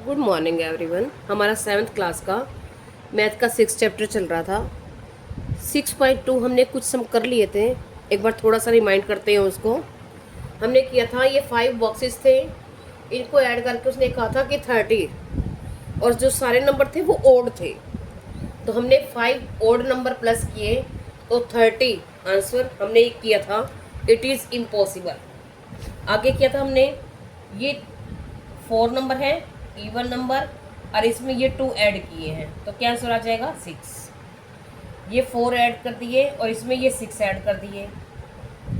Good morning everyone. हमारा 7th class का math का 6 चैप्टर चल रहा था। 6.2 हमने कुछ सम कर लिए थे। एक बार थोड़ा सा रिमाइंड करते हैं उसको। हमने किया था, ये 5 बॉक्सेस थे, इनको ऐड करके उसने कहा था कि 30, और जो सारे नंबर थे वो ओड थे। तो हमने 5 ओड नंबर प्लस किए तो 30 आंसर हमने किया था। It is impossible. आगे किया था हमने, ये 4 नंबर है, इवन नंबर, और इसमें ये 2 ऐड किए हैं तो क्या आंसर आ जाएगा 6। ये 4 ऐड कर दिए और इसमें ये 6 ऐड कर दिए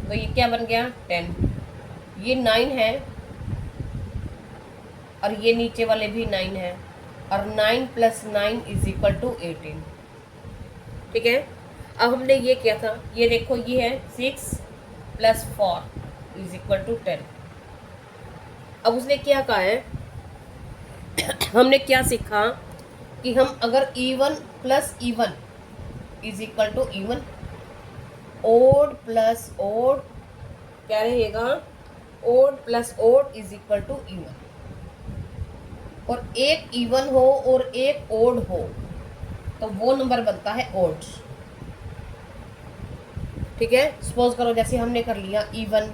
तो ये क्या बन गया 10। ये 9 है और ये नीचे वाले भी 9 है, और 9 + 9 = 18। ठीक है। अब हमने ये किया था, ये देखो, ये है 6 + 4 = 10। अब उसने क्या कहा है, हमने क्या सीखा कि हम अगर even plus even = even, odd plus odd क्या रहेगा, ओड प्लस ओड = इवन, और एक इवन हो और एक ओड हो तो वो नंबर बनता है ओड। ठीक है। सपोज करो जैसे हमने कर लिया इवन,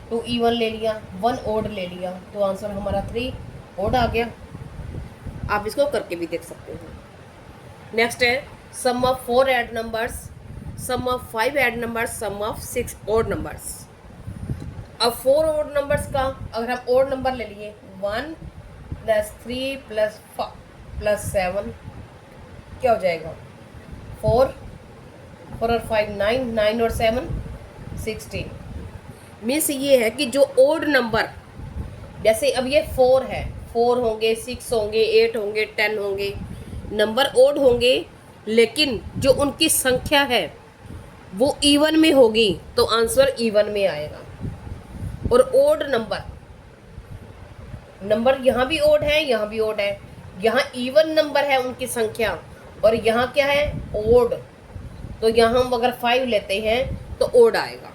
2 इवन ले लिया, 1 ओड ले लिया, तो आंसर हमारा 3 ओड आ गया। आप इसको करके भी देख सकते हो। नेक्स्ट है sum of 4 odd numbers, sum of 5 odd numbers, sum of 6 odd numbers. अब 4 ओड नंबर्स का अगर हम ओड नंबर ले लिए, 1 + 3 + 5 + 7 क्या हो जाएगा 4, 4 और 5 9, 9 और 7 16। मीन्स ये है कि जो ओड नंबर, जैसे अब ये 4 है, 4 होंगे, 6 होंगे, 8 होंगे, 10 होंगे, नंबर ओड होंगे, लेकिन जो उनकी संख्या है वो इवन में होगी तो आंसर इवन में आएगा। और ओड नंबर, नंबर यहाँ भी ओड है, यहाँ भी ओड है, यहाँ इवन नंबर है उनकी संख्या, और यहाँ क्या है ओड, तो यहाँ हम अगर 5 लेते हैं तो ओड आएगा।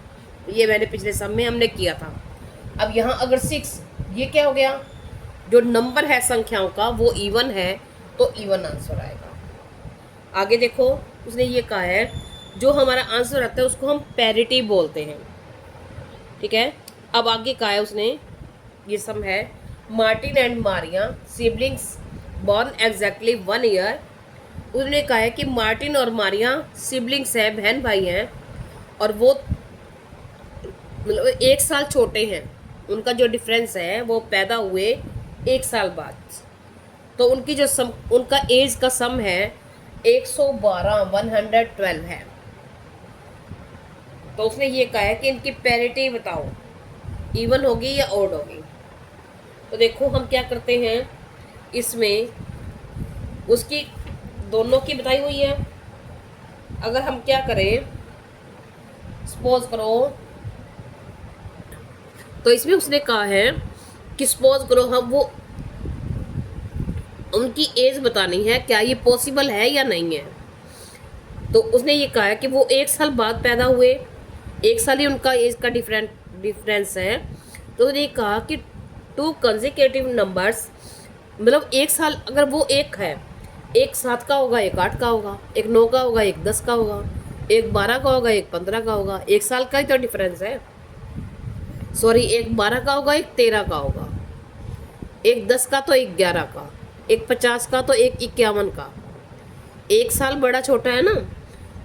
ये मैंने पिछले सम में हमने किया था। अब यहाँ अगर 6, ये क्या हो गया, जो नंबर है संख्याओं का वो इवन है तो इवन आंसर आएगा। आगे देखो, उसने ये कहा है जो हमारा आंसर आता है उसको हम पैरिटी बोलते हैं। ठीक है। अब आगे कहा है उसने, ये सम है, Martin and Maria siblings born exactly 1 year. उसने कहा है कि मार्टिन और मारिया सिबलिंग्स हैं, बहन भाई हैं, और वो मतलब 1 साल छोटे हैं। उनका जो डिफरेंस है वो पैदा हुए 1 साल बाद, तो उनकी जो सम, उनका एज का सम है 112, 112 है। तो उसने ये कहा है कि इनकी पैरिटी बताओ, इवन होगी या ओड होगी। तो देखो हम क्या करते हैं, इसमें उसकी दोनों की बताई हुई है। अगर हम क्या करें, सपोज करो, तो इसमें उसने कहा है कि सपोज करो हम वो उनकी एज बतानी है, क्या ये पॉसिबल है या नहीं है। तो उसने ये कहा है कि वो 1 साल बाद पैदा हुए, 1 साल ही उनका एज का डिफरेंस है। तो उसने कहा कि 2 कंसेक्यूटिव नंबर्स, मतलब 1 साल अगर वो एक है, एक 7 का होगा, एक 8 का होगा, एक 9 का होगा, एक 10 का होगा, एक 12 का होगा, एक 15 का होगा, 1 साल का ही तो डिफरेंस है। सॉरी, एक 12 का होगा, एक 13 का होगा, एक 10 का तो एक 11 का, एक 50 का तो एक 51 का। 1 साल बड़ा छोटा है ना।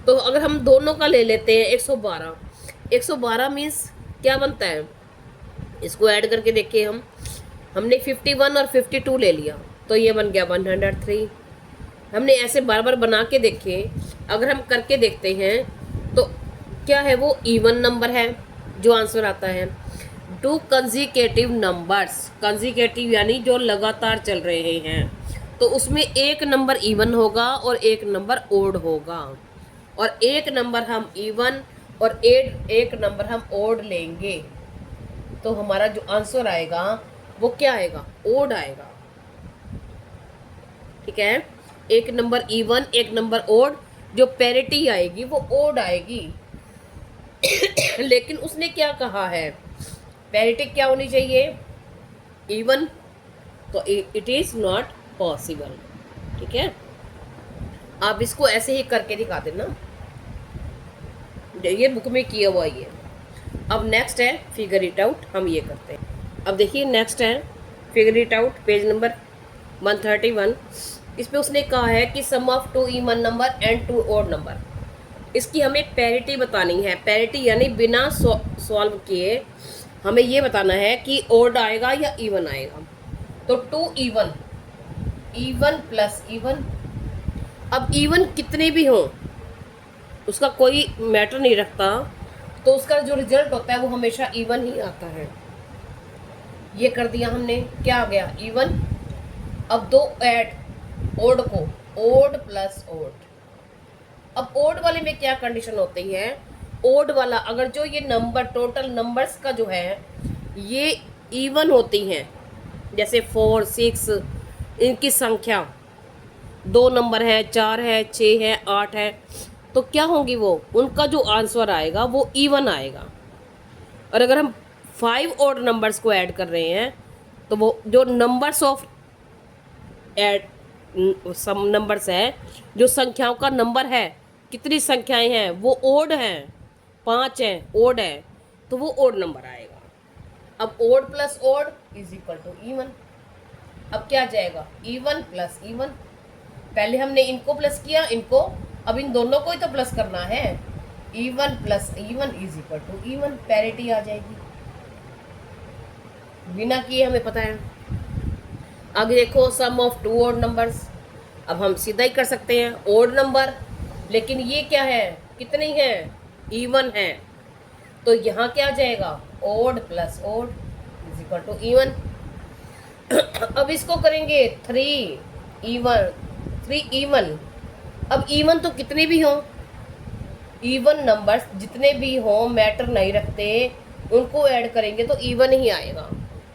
तो अगर हम दोनों का ले लेते हैं 112, 112 मीन्स क्या बनता है, इसको ऐड करके देखिए हम, हमने 51 और 52 ले लिया तो ये बन गया 103। हमने ऐसे बार बार बना के देखे, अगर हम करके देखते हैं तो क्या है, वो इवन नंबर है जो आंसर आता है। 2 कंसेक्यूटिव नंबर्स, कंसेक्यूटिव यानी जो लगातार चल रहे हैं, तो उसमें एक नंबर इवन होगा और एक नंबर ओड होगा, और एक नंबर हम इवन और एक नंबर हम ओड लेंगे, तो हमारा जो आंसर आएगा वो क्या आएगा, ओड आएगा। ठीक है। एक नंबर इवन, एक नंबर ओड, जो पैरिटी आएगी वो ओड आएगी। लेकिन उसने क्या कहा है, पैरिटी क्या होनी चाहिए, इवन तो इट इज़ नॉट पॉसिबल। ठीक है, आप इसको ऐसे ही करके दिखा देना, ये बुक में किया हुआ ये। अब नेक्स्ट है फिगर इट आउट, हम ये करते हैं। अब देखिए नेक्स्ट है figure it out, page number 131। इसमें उसने कहा है कि sum of 2 even number and 2 odd number, इसकी हमें पैरिटी बतानी है। पैरिटी यानी बिना सॉल्व किए हमें ये बताना है कि ऑड आएगा या इवन आएगा। तो 2 इवन, इवन प्लस इवन। अब इवन कितने भी हों उसका कोई मैटर नहीं रखता, तो उसका जो रिजल्ट होता है वो हमेशा इवन ही आता है। ये कर दिया हमने, क्या आ गया इवन। अब दो ऐड ओड को, ओड प्लस ओड। अब ओड वाले में क्या कंडीशन होती है, ओड वाला अगर जो ये नंबर टोटल नंबर्स का जो है ये इवन होती हैं, जैसे 4 6 इनकी संख्या 2 नंबर है, 4 है, 6 है, 8 है, तो क्या होंगी वो, उनका जो आंसर आएगा वो इवन आएगा। और अगर हम 5 ऑड नंबर्स को ऐड कर रहे हैं तो वो जो numbers of add sum numbers है, जो संख्याओं का नंबर है, कितनी संख्याएं हैं वो ओड हैं, 5 हैं, ओड है, तो वो ओड नंबर आएगा। अब odd plus odd is equal to even. अब क्या जाएगा इवन प्लस इवन। पहले हमने इनको प्लस किया इनको, अब इन दोनों को ही तो प्लस करना है। Even plus even is equal to even, parity आ जाएगी बिना किए, हमें पता है। आगे देखो सम ऑफ 2 ऑड नंबर्स। अब हम सीधा ही कर सकते हैं ऑड नंबर, लेकिन ये क्या है, कितनी है, इवन है, तो यहाँ क्या आ जाएगा odd plus odd is equal to even. अब इसको करेंगे 3 इवन। अब इवन तो कितने भी हों, इवन नंबर्स जितने भी हों मैटर नहीं रखते, उनको ऐड करेंगे तो इवन ही आएगा।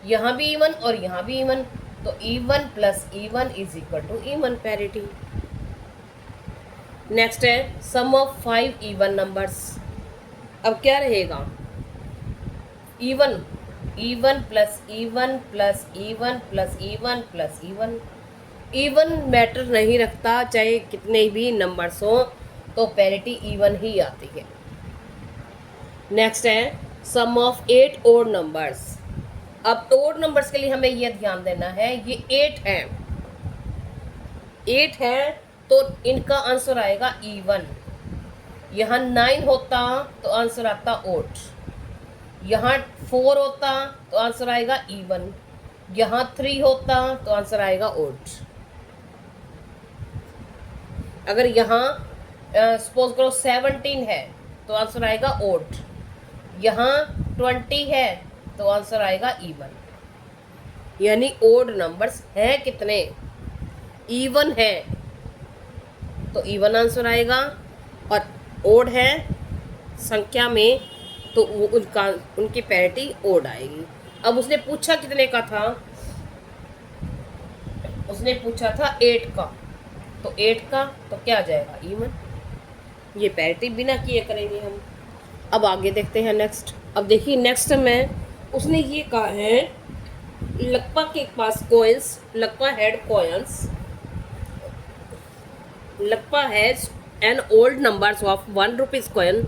यहाँ भी इवन और यहाँ भी इवन, तो even plus even is equal to even, parity. Next है सम ऑफ 5 इवन नंबर्स। अब क्या रहेगा even, even plus even plus even plus even plus even. Even matter नहीं रखता, चाहे कितने भी नंबर्स हों, तो पैरिटी इवन ही आती है। नेक्स्ट है सम ऑफ 8 ओड नंबर्स। अब ओड नंबर्स के लिए हमें यह ध्यान देना है, ये 8 है, 8 है तो इनका आंसर आएगा इवन। यहाँ 9 होता तो आंसर आता ओड, यहाँ 4 होता तो आंसर आएगा इवन, यहाँ 3 होता तो आंसर आएगा ओड। अगर यहाँ सपोज करो 17 है तो आंसर आएगा ओड, यहाँ 20 है तो आंसर आएगा इवन। यानी ओड नंबर्स हैं कितने, इवन है तो इवन आंसर आएगा, और ओड है संख्या में तो वो उनकी पैरिटी ओड आएगी। अब उसने पूछा कितने का था, उसने पूछा था 8 का, तो 8 का तो क्या आ जाएगा इवन। ये पैरिटी बिना किए करेंगे हम। अब आगे देखते हैं नेक्स्ट। अब देखिए नेक्स्ट में उसने ये कहा है लकपा के पास coins, Lakpa had coins, Lakpa has an odd numbers of 1 rupees coin,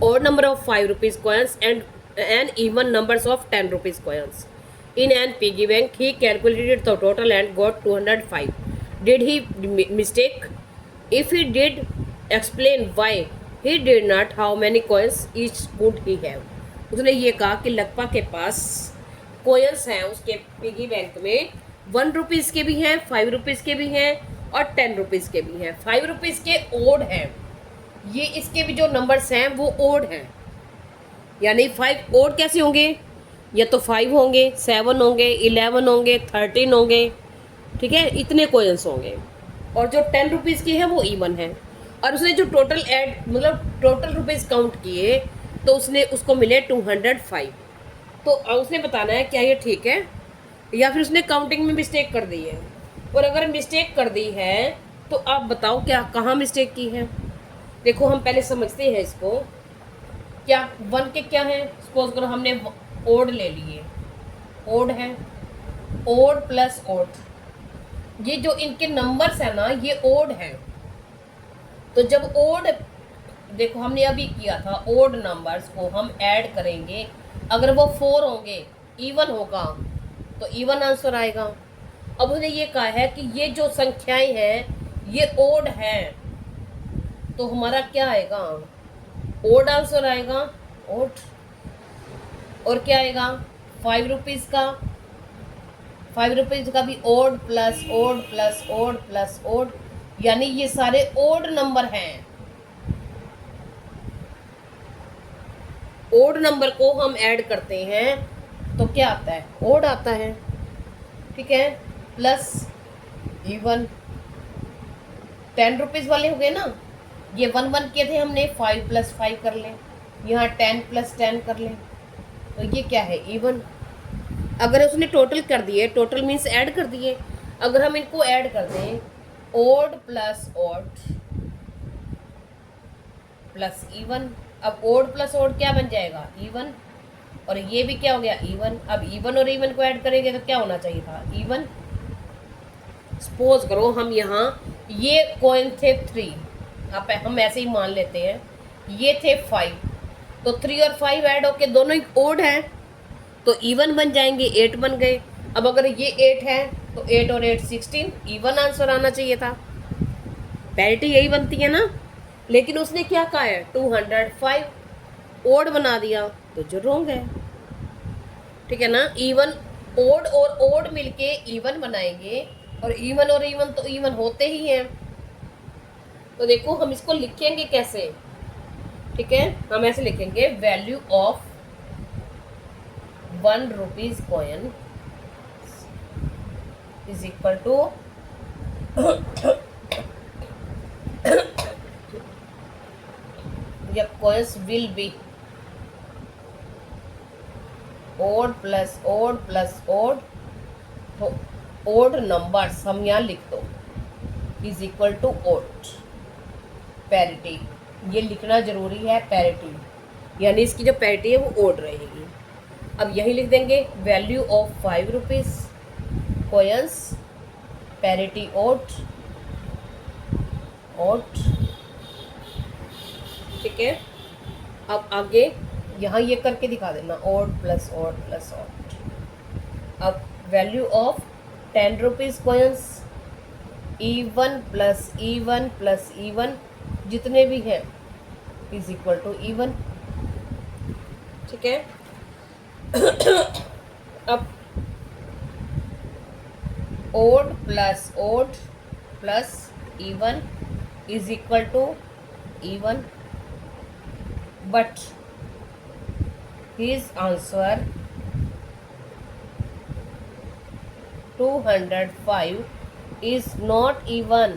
odd number of 5 rupees coins and even numbers of 10 rupees coins in an piggy bank. He calculated the total and got 205. Did he mistake? If he did, explain why he did not. How many coins each could he have? उसने ये कहा कि लकपा के पास कोयंस हैं उसके piggy bank में, 1 rupees के भी हैं, 5 रुपीज़ के भी हैं और 10 रुपीज़ के भी हैं। 5 रुपीज़ के ओड हैं, ये इसके भी जो नंबर्स हैं वो ओड हैं। यानी 5 ओड कैसे होंगे, या तो 5 होंगे, 7 होंगे, 11 होंगे, 13 होंगे, ठीक है, इतने कोयंस होंगे। और जो 10 रुपीज़ के हैं वो इवन है। और उसने जो टोटल ऐड मतलब टोटल रुपीज़ काउंट किए तो उसने उसको मिले 205। तो उसने बताना है क्या ये ठीक है या फिर उसने काउंटिंग में मिस्टेक कर दी है। और अगर मिस्टेक कर दी है तो आप बताओ क्या कहाँ मिस्टेक की है। देखो हम पहले समझते हैं इसको, क्या 1 के क्या है, सपोज करो हमने ओड ले लिए, ओड है ओड प्लस ओड, ये जो इनके नंबर्स है ना ये ओड है। तो जब ओड, देखो हमने अभी किया था, ओड नंबर्स को हम ऐड करेंगे, अगर वो 4 होंगे, इवन होगा तो इवन आंसर आएगा। अब उसने ये कहा है कि ये जो संख्याएं हैं ये ओड है, तो हमारा क्या आएगा, ओड आंसर आएगा, ओड। और क्या आएगा, 5 रुपीज़ का, 5 रुपीज़ का भी odd plus odd plus odd plus odd, यानी ये सारे ओड नंबर हैं। ओड नंबर को हम ऐड करते हैं तो क्या आता है, ओड आता है, ठीक है। प्लस इवन, 10 रुपीज़ वाले हो गए ना, ये 1 किए थे हमने, 5 + 5 कर लें, यहाँ 10 + 10 कर लें, तो ये क्या है, इवन। अगर उसने टोटल कर दिए, टोटल मीन्स ऐड कर दिए, अगर हम इनको ऐड कर दें, odd plus odd plus even, अब ओड प्लस ओड क्या बन जाएगा, इवन, और ये भी क्या हो गया, इवन। अब इवन और इवन को ऐड करेंगे तो क्या होना चाहिए था, इवन। सपोज करो हम यहाँ, ये कॉइन थे 3, आप हम ऐसे ही मान लेते हैं, ये थे 5, तो 3 और 5 ऐड होके दोनों ही ओड हैं तो इवन बन जाएंगे, 8 बन गए। अब अगर ये 8 है तो 8 और 8 16, इवन आंसर आना चाहिए था, पैरिटी यही बनती है ना। लेकिन उसने क्या कहा है, 205 ओड बना दिया, तो जो रॉन्ग है, ठीक है ना। इवन, ओड और ओड मिलके इवन बनाएंगे, और इवन तो इवन होते ही हैं। तो देखो हम इसको लिखेंगे कैसे, ठीक है, हम ऐसे लिखेंगे, value of 1 rupees coin is equal to या coins will be odd plus odd plus odd, तो ओड नंबर्स हम यहाँ लिख दो, is equal to odd, parity, ये लिखना जरूरी है, पैरिटी, यानी इसकी जो पैरिटी है वो ओड रहेगी। अब यही लिख देंगे, value of 5 rupees coins, parity odd, odd, ठीक है। अब आगे यहाँ ये करके दिखा देना, odd plus odd plus odd. अब value of 10 rupees coins, even plus even plus even, जितने भी हैं इज इक्वल टू इवन, ठीक है। अब odd plus even is equal to even, but his answer 205 is not even,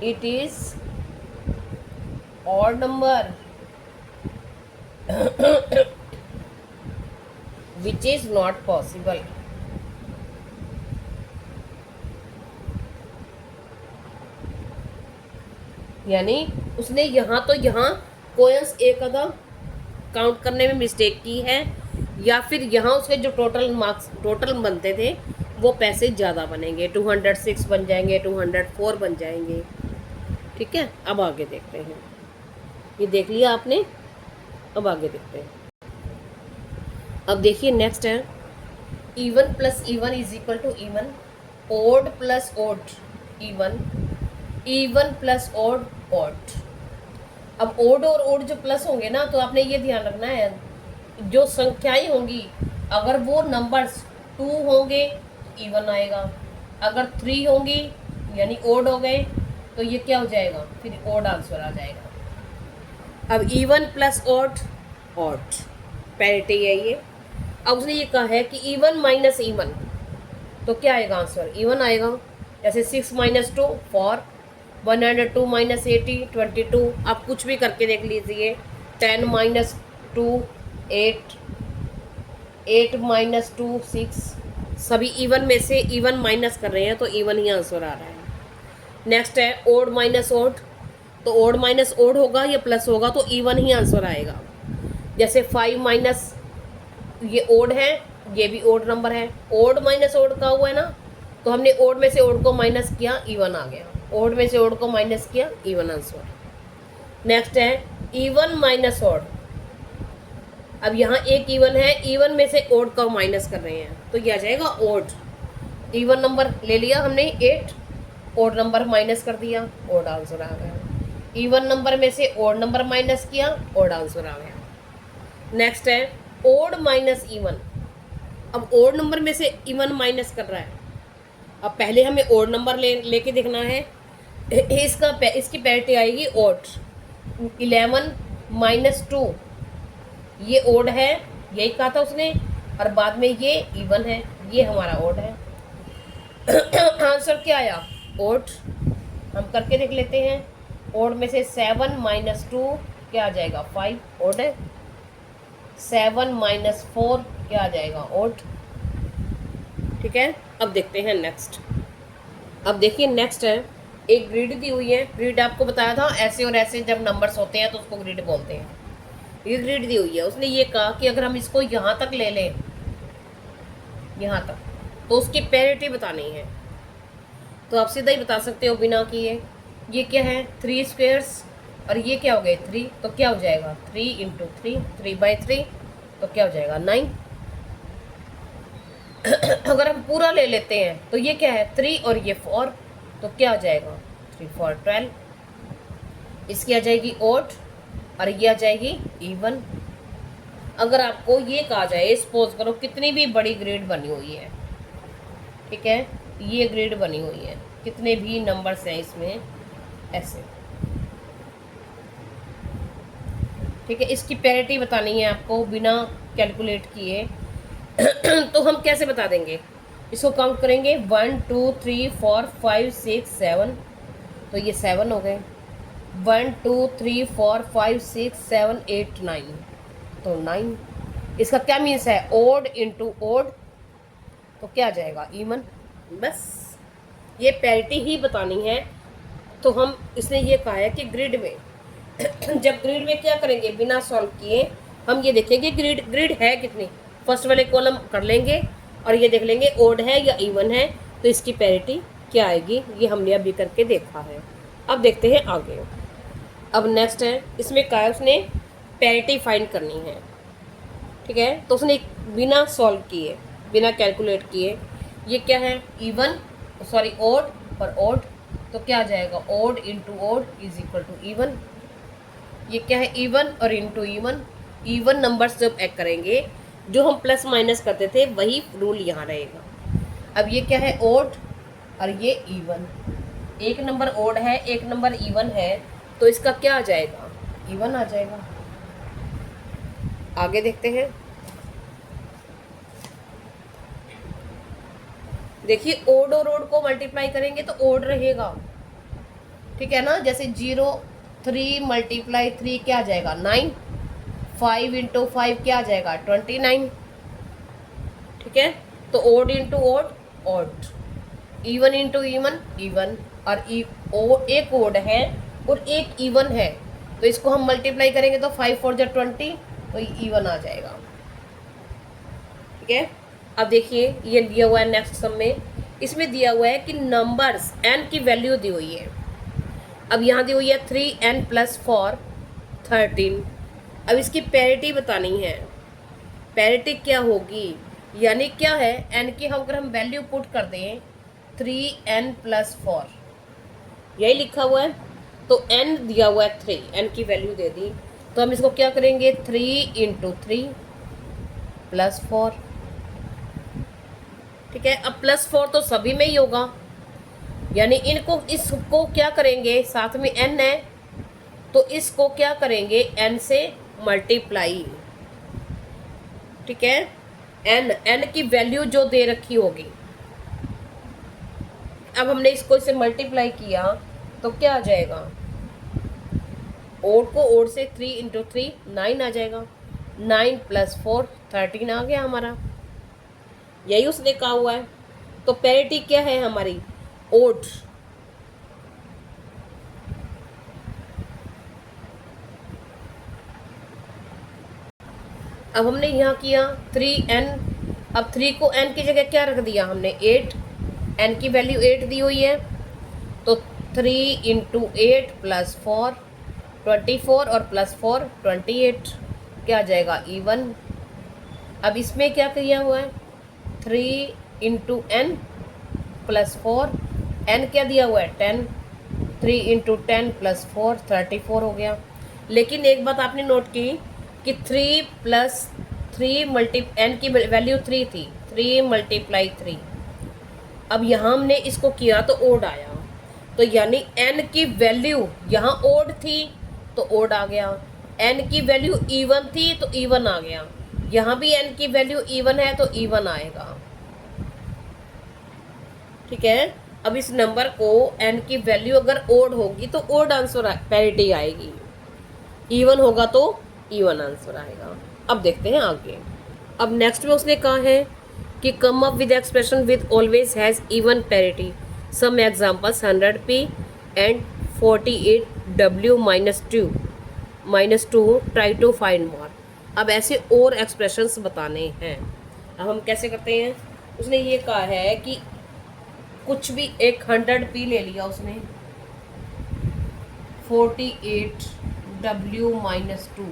it is odd number which is not possible। यानी उसने यहाँ तो यहाँ कोयंस एक आधा काउंट करने में मिस्टेक की है, या फिर यहाँ उसके जो टोटल मार्क्स टोटल बनते थे वो पैसे ज़्यादा बनेंगे, 206 बन जाएंगे, 204 बन जाएंगे, ठीक है। अब आगे देखते हैं, ये देख लिया आपने, अब आगे देखते हैं। अब देखिए नेक्स्ट है, even plus even is equal to even, odd plus odd even, even plus odd odd. अब ओड और ओड जो प्लस होंगे ना, तो आपने ये ध्यान रखना है, जो संख्याएं होंगी अगर वो नंबर्स 2 होंगे इवन आएगा, अगर 3 होंगी यानी ओड हो गए तो ये क्या हो जाएगा, फिर ओड आंसर आ जाएगा। अब even plus odd odd, parity है ये। अब उसने ये कहा है कि इवन माइनस इवन, तो क्या आएगा आंसर, इवन आएगा। जैसे 6 - 2 4, 102 - 80 22, आप कुछ भी करके देख लीजिए। 10 - 2 8, 8 - 2 6, सभी इवन में से इवन माइनस कर रहे हैं तो इवन ही आंसर आ रहा है। नेक्स्ट है ओड माइनस ओड, तो ओड माइनस ओड होगा या प्लस होगा तो इवन ही आंसर आएगा। जैसे 5 माइनस, ये ओड है ये भी ओड नंबर है, ओड माइनस ओड का हुआ है ना, तो हमने ओड में से ओड को माइनस किया, इवन आ गया, ओड में से ओड को माइनस किया, इवन आंसर। नेक्स्ट है इवन माइनस ओड। अब यहाँ एक इवन है, इवन में से ओड का माइनस कर रहे हैं, तो ये आ जाएगा ओड। इवन नंबर ले लिया हमने 8, ओड नंबर माइनस कर दिया, ओड आंसर आ गया। इवन नंबर में से ओड नंबर माइनस किया, ओड आंसर आ गया। नेक्स्ट है ओड माइनस इवन। अब ओड नंबर में से इवन माइनस कर रहा है, अब पहले हमें ओड नंबर लेके देखना है। इसकी पैरिटी आएगी ओड। 11 माइनस 2 ये ओड है, यही कहा था उसने, और बाद में ये इवन है, ये हमारा ओड है। आंसर क्या आया? ओड। हम करके देख लेते हैं। ओड में से 7 माइनस 2 क्या आ जाएगा? 5, ओड है। 7 माइनस 4 क्या आ जाएगा? ओड। ठीक है, अब देखते हैं नेक्स्ट। अब देखिए नेक्स्ट है, एक ग्रिड दी हुई है। ग्रिड आपको बताया था ऐसे और ऐसे जब नंबर्स होते हैं तो उसको ग्रिड बोलते हैं। ये ग्रिड दी हुई है, उसने ये कहा कि अगर हम इसको यहाँ तक ले लें, यहाँ तक, तो उसकी पैरिटी बतानी है। तो आप सीधा ही बता सकते हो बिना किए। ये क्या है? 3 स्क्वेयर्स, और ये क्या हो गए? 3, तो क्या हो जाएगा? 3 इंटू 3, 3/3, तो क्या हो जाएगा? 9। अगर हम पूरा ले लेते हैं तो ये क्या है? 3 और ये 4, तो क्या आ जाएगा? 3 4 12। इसकी आ जाएगी ओड और ये आ जाएगी इवन। अगर आपको ये कहा जाए, सपोज करो कितनी भी बड़ी ग्रिड बनी हुई है, ठीक है, ये ग्रिड बनी हुई है, कितने भी नंबर्स हैं इसमें ऐसे, ठीक है, इसकी पैरिटी बतानी है आपको बिना कैलकुलेट किए। तो हम कैसे बता देंगे? इसको काउंट करेंगे 1 2 3 4 5 6 7, तो ये 7 हो गए। 1 2 3 4 5 6 7 8 9, तो 9। इसका क्या मीन्स है? ओड इंटू ओड, तो क्या आ जाएगा? इवन। बस ये पैरिटी ही बतानी है। तो हम इसने ये कहा है कि ग्रिड में जब ग्रिड में क्या करेंगे बिना सॉल्व किए, हम ये देखेंगे ग्रिड है कितनी, फर्स्ट वाले कॉलम कर लेंगे और ये देख लेंगे ओड है या इवन है, तो इसकी पैरिटी क्या आएगी, ये हमने अभी करके देखा है। अब देखते हैं आगे। अब नेक्स्ट है, इसमें क्या है, उसने पैरिटी फाइंड करनी है, ठीक है, तो उसने बिना सॉल्व किए, बिना कैलकुलेट किए, ये क्या है? इवन, सॉरी ओड और ओड, तो क्या आ जाएगा? Odd into odd is equal to even. ये क्या है? इवन और इंटू इवन। इवन नंबर्स जब ऐड करेंगे, जो हम प्लस माइनस करते थे वही रूल यहाँ रहेगा। अब ये क्या है? ओड और ये इवन। एक नंबर ओड है, एक नंबर इवन है, तो इसका क्या आ जाएगा? इवन आ जाएगा। आगे देखते हैं। देखिए ओड और ओड को मल्टीप्लाई करेंगे तो ओड रहेगा, ठीक है ना। जैसे 0 3 मल्टीप्लाई 3 क्या आ जाएगा? 9। 5 इंटू 5 क्या आ जाएगा? 29, ठीक है। तो odd into odd, odd. Even into even, even. और एक ओड है और एक इवन है, तो इसको हम मल्टीप्लाई करेंगे तो 5 4 जा 20, तो इवन आ जाएगा, ठीक है। अब देखिए ये दिया हुआ है नेक्स्ट सम में, इसमें दिया हुआ है कि नंबर्स n की वैल्यू दी हुई है। अब यहाँ दी हुई है 3n + 4 13। अब इसकी पैरिटी बतानी है। पैरिटी क्या होगी, यानी क्या है? n की अगर हम वैल्यू पुट कर दें 3n + 4, यही लिखा हुआ है, तो n दिया हुआ है 3, n की वैल्यू दे दी, तो हम इसको क्या करेंगे? 3 इंटू 3 + 4, ठीक है। अब +4 तो सभी में ही होगा, यानी इनको इसको क्या करेंगे? साथ में n है तो इसको क्या करेंगे? n से मल्टीप्लाई, ठीक है। n की वैल्यू जो दे रखी होगी, अब हमने इसको इसे मल्टीप्लाई किया तो क्या आ जाएगा? ओड को ओड से 3 इंटू 3 9 आ जाएगा। 9 + 4 13 आ गया हमारा, यही उसने कहा हुआ है। तो पैरिटी क्या है हमारी? ओड। अब हमने यहाँ किया 3n अब 3 को n की जगह क्या रख दिया हमने, 8, n की वैल्यू 8 दी हुई है, तो 3 × 8 + 4 24 और +4 28, क्या आ जाएगा even। अब इसमें क्या किया हुआ है, 3 × n + 4, n क्या दिया हुआ है 10, 3 × 10 + 4 34 हो गया। लेकिन एक बात आपने नोट की कि 3 + 3 n की वैल्यू 3 थी, 3 × 3। अब यहाँ हमने इसको किया तो ओड आया, तो यानी n की वैल्यू यहाँ ओड थी तो ओड आ गया, n की वैल्यू इवन थी तो इवन आ गया, यहाँ भी n की वैल्यू इवन है तो इवन आएगा। ठीक है। अब इस नंबर को n की वैल्यू अगर ओड होगी तो ओड आंसर पैरिटी आएगी, इवन होगा तो इवन आंसर आएगा। अब देखते हैं आगे। अब नेक्स्ट में उसने कहा है कि come up with expression with always has even parity, some examples 100p and 48w -2 try to find more. अब ऐसे और एक्सप्रेशंस बताने हैं। अब हम कैसे करते हैं, उसने ये कहा है कि कुछ भी एक 100p ले लिया उसने, 48w -2,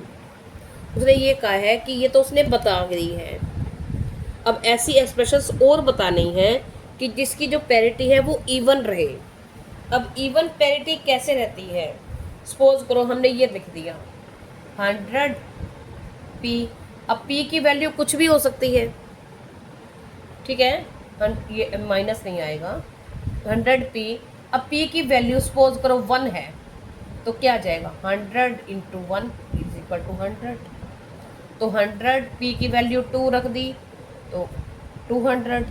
उसने ये कहा है कि ये तो उसने बता दी है। अब ऐसी एक्सप्रेशंस और बतानी है कि जिसकी जो पैरिटी है वो इवन रहे। अब इवन पैरिटी कैसे रहती है, सपोज करो हमने ये लिख दिया 100p, अब p की वैल्यू कुछ भी हो सकती है, ठीक है, ये माइनस नहीं आएगा, 100p, अब p की वैल्यू सपोज करो 1 है तो क्या आ जाएगा 100 × 1 = 100, तो 100p की वैल्यू 2 रख दी तो 200,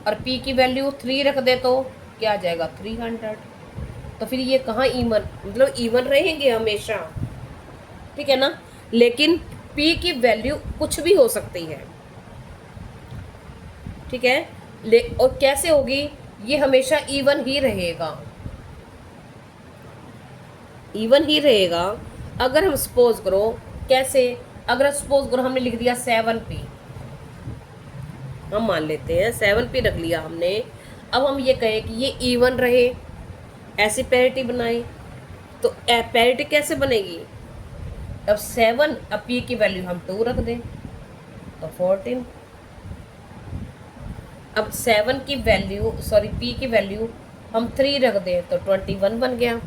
और p की वैल्यू 3 रख दे तो क्या आ जाएगा 300। तो फिर ये कहाँ इवन, मतलब इवन रहेंगे हमेशा, ठीक है ना। लेकिन p की वैल्यू कुछ भी हो सकती है, ठीक है, और कैसे होगी, ये हमेशा इवन ही रहेगा, इवन ही रहेगा। अगर हम सपोज करो कैसे, अगर सपोज करो हमने लिख दिया 7p, हम मान लेते हैं 7p रख लिया हमने। अब हम ये कहें कि ये इवन रहे, ऐसी पैरिटी बनाई, तो पैरिटी कैसे बनेगी, अब 7, अब p की वैल्यू हम 2 रख दें तो 14, अब 7 की वैल्यू p की वैल्यू हम 3 रख दें तो 21 बन गया।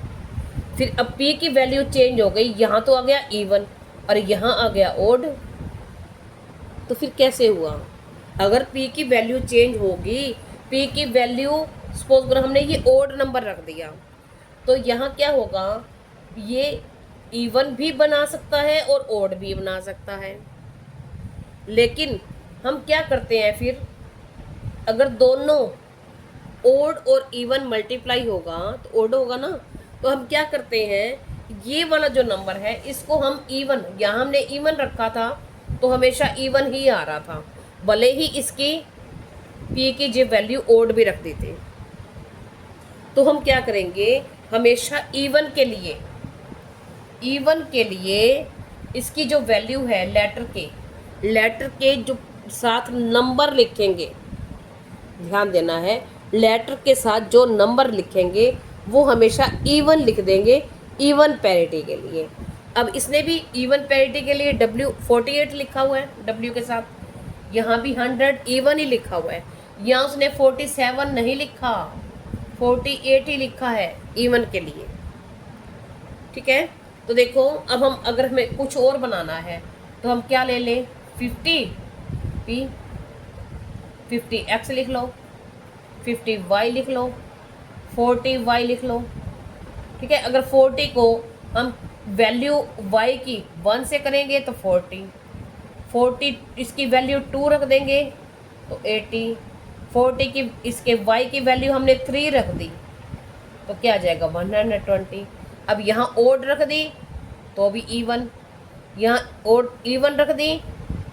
फिर अब p की वैल्यू चेंज हो गई, यहाँ तो आ गया इवन और यहाँ आ गया ओड, तो फिर कैसे हुआ, अगर p की वैल्यू चेंज होगी, p की वैल्यू सपोज करो हमने ये ओड नंबर रख दिया, तो यहाँ क्या होगा, ये इवन भी बना सकता है और ओड भी बना सकता है। लेकिन हम क्या करते हैं फिर, अगर दोनों ओड और इवन मल्टीप्लाई होगा तो ओड होगा ना, तो हम क्या करते हैं, ये वाला जो नंबर है इसको हम इवन, यहाँ हमने इवन रखा था तो हमेशा इवन ही आ रहा था, भले ही इसकी p की जो वैल्यू ओड भी रख दी थी। तो हम क्या करेंगे, हमेशा इवन के लिए इसकी जो वैल्यू है लेटर के जो साथ नंबर लिखेंगे, ध्यान देना है, लेटर के साथ जो नंबर लिखेंगे वो हमेशा इवन लिख देंगे, इवन पैरिटी के लिए। अब इसने भी इवन पैरिटी के लिए W48 लिखा हुआ है W के साथ, यहाँ भी 100 इवन ही लिखा हुआ है, यहाँ उसने 47 नहीं लिखा, 48 ही लिखा है इवन के लिए, ठीक है। तो देखो अब हम अगर हमें कुछ और बनाना है तो हम क्या ले लें, 50p, 50x लिख लो, 50y लिख लो, 40y लिख लो, ठीक है। अगर 40 को हम वैल्यू y की 1 से करेंगे तो 40 इसकी वैल्यू 2 रख देंगे तो 80, 40 की इसके y की वैल्यू हमने 3 रख दी तो क्या आ जाएगा 120। अब यहाँ ओड रख दी तो भी इवन, यहाँ ओड इवन रख दी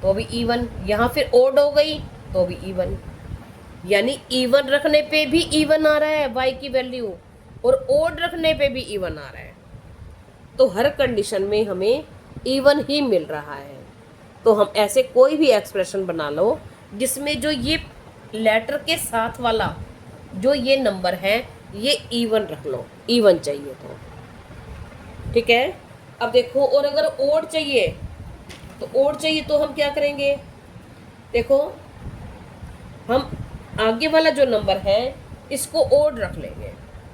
तो भी इवन, यहाँ फिर ओड हो गई तो भी इवन, यानी इवन रखने पे भी इवन आ रहा है y की वैल्यू और ओड रखने पे भी इवन आ रहा है, तो हर कंडीशन में हमें इवन ही मिल रहा है। तो हम ऐसे कोई भी एक्सप्रेशन बना लो जिसमें जो ये लेटर के साथ वाला जो ये नंबर है ये इवन रख लो, इवन चाहिए तो ठीक है। अब देखो, और अगर ओड चाहिए तो हम क्या करेंगे, देखो हम आगे वाला जो नंबर है इसको ओड रख लेंगे,